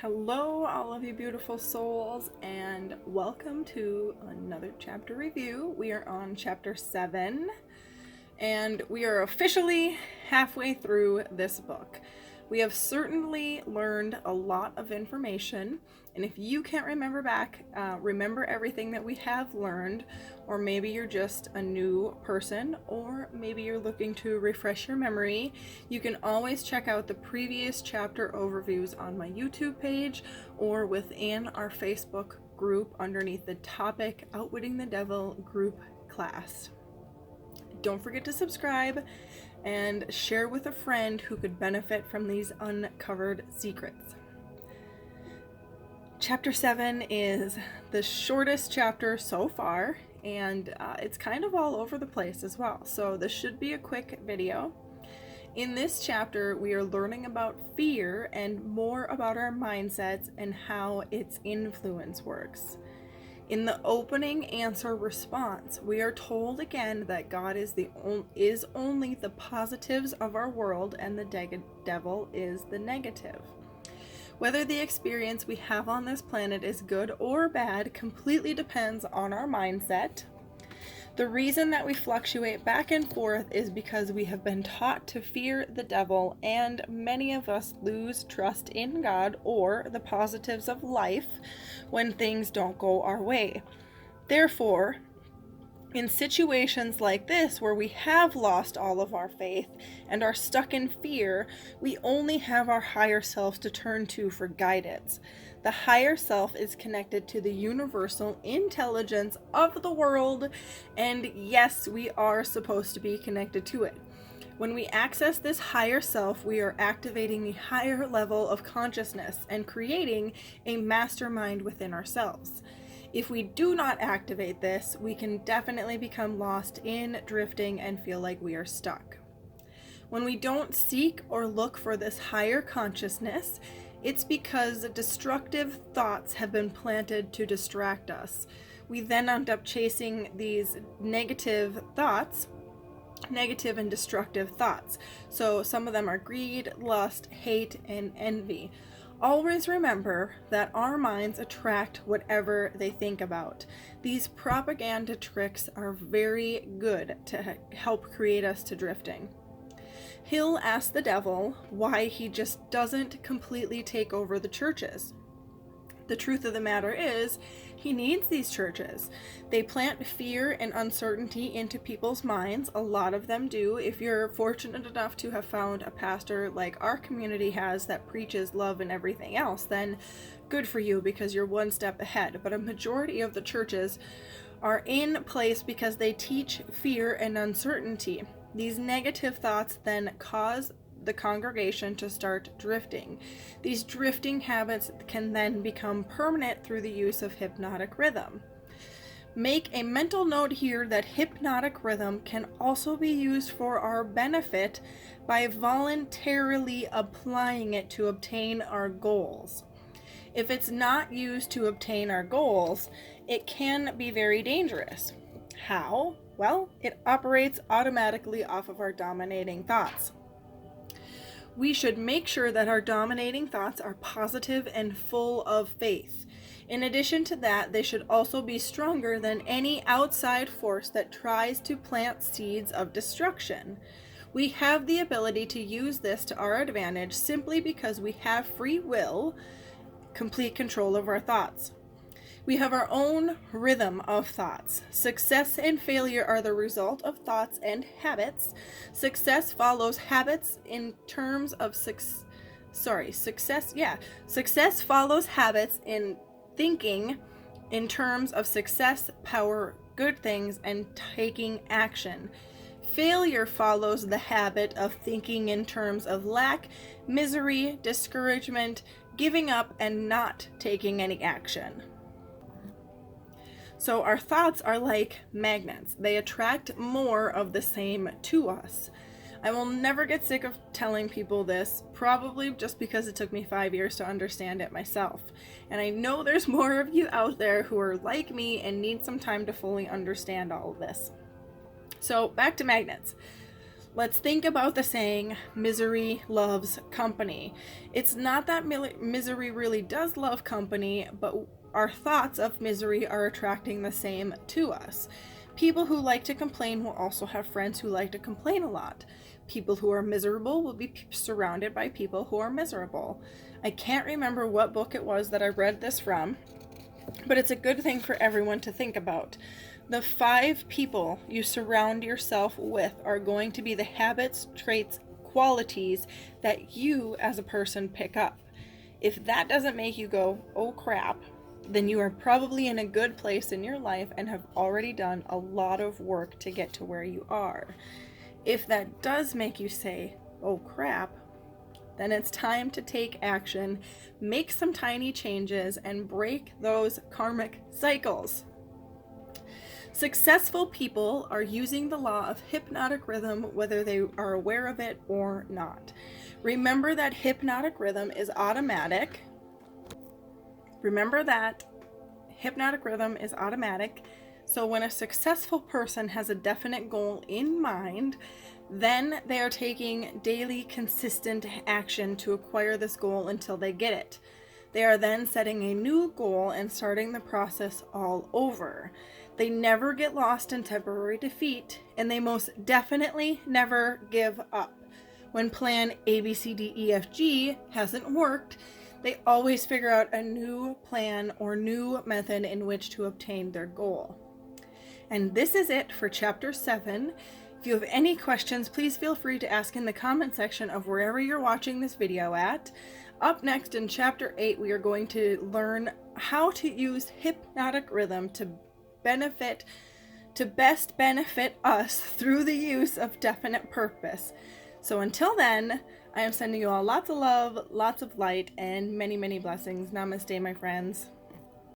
Hello, all of you beautiful souls, and welcome to another chapter review. We are on chapter 7, and we are officially halfway through this book. We have certainly learned a lot of information, and if you can't remember everything that we have learned, or maybe you're just a new person, or maybe you're looking to refresh your memory, you can always check out the previous chapter overviews on my YouTube page or within our Facebook group underneath the topic Outwitting the Devil group class. Don't forget to subscribe and share with a friend who could benefit from these uncovered secrets. Chapter 7 is the shortest chapter so far, and it's kind of all over the place as well, so this should be a quick video. In this chapter, we are learning about fear and more about our mindsets and how its influence works. In the opening answer response, we are told again that God is only the positives of our world and the devil is the negative. Whether the experience we have on this planet is good or bad completely depends on our mindset. The reason that we fluctuate back and forth is because we have been taught to fear the devil, and many of us lose trust in God or the positives of life when things don't go our way. Therefore, in situations like this where we have lost all of our faith and are stuck in fear, we only have our higher selves to turn to for guidance. The higher self is connected to the universal intelligence of the world, and yes, we are supposed to be connected to it. When we access this higher self, we are activating a higher level of consciousness and creating a mastermind within ourselves. If we do not activate this, we can definitely become lost in drifting and feel like we are stuck. When we don't seek or look for this higher consciousness, it's because destructive thoughts have been planted to distract us. We then end up chasing these negative and destructive thoughts. So some of them are greed, lust, hate, and envy. Always remember that our minds attract whatever they think about. These propaganda tricks are very good to help create us to drifting. Hill asked the devil why he just doesn't completely take over the churches. The truth of the matter is, he needs these churches. They plant fear and uncertainty into people's minds. A lot of them do. If you're fortunate enough to have found a pastor like our community has that preaches love and everything else, then good for you because you're one step ahead. But a majority of the churches are in place because they teach fear and uncertainty. These negative thoughts then cause the congregation to start drifting. These drifting habits can then become permanent through the use of hypnotic rhythm. Make a mental note here that hypnotic rhythm can also be used for our benefit by voluntarily applying it to obtain our goals. If it's not used to obtain our goals, it can be very dangerous. How? Well, it operates automatically off of our dominating thoughts. We should make sure that our dominating thoughts are positive and full of faith. In addition to that, they should also be stronger than any outside force that tries to plant seeds of destruction. We have the ability to use this to our advantage simply because we have free will, complete control of our thoughts. We have our own rhythm of thoughts. Success and failure are the result of thoughts and habits. Success follows habits in terms of Success follows habits in thinking in terms of success, power, good things, and taking action. Failure follows the habit of thinking in terms of lack, misery, discouragement, giving up, and not taking any action. So our thoughts are like magnets. They attract more of the same to us. I will never get sick of telling people this, probably just because it took me 5 years to understand it myself. And I know there's more of you out there who are like me and need some time to fully understand all of this. So back to magnets. Let's think about the saying, misery loves company. It's not that misery really does love company, but our thoughts of misery are attracting the same to us. People who like to complain will also have friends who like to complain a lot. People who are miserable will be surrounded by people who are miserable. I can't remember what book it was that I read this from, but it's a good thing for everyone to think about. The 5 people you surround yourself with are going to be the habits, traits, qualities that you as a person pick up. If that doesn't make you go, oh crap, then you are probably in a good place in your life and have already done a lot of work to get to where you are. If that does make you say, oh crap, then it's time to take action, make some tiny changes, and break those karmic cycles. Successful people are using the law of hypnotic rhythm whether they are aware of it or not. Remember that hypnotic rhythm is automatic. So when a successful person has a definite goal in mind, then they are taking daily consistent action to acquire this goal until they get it. They are then setting a new goal and starting the process all over. They never get lost in temporary defeat, and they most definitely never give up. When plan ABCDEFG hasn't worked, they always figure out a new plan or new method in which to obtain their goal. And this is it for Chapter 7. If you have any questions, please feel free to ask in the comment section of wherever you're watching this video at. Up next in Chapter 8, we are going to learn how to use hypnotic rhythm to best benefit us through the use of definite purpose. So until then, I am sending you all lots of love, lots of light, and many, many blessings. Namaste, my friends.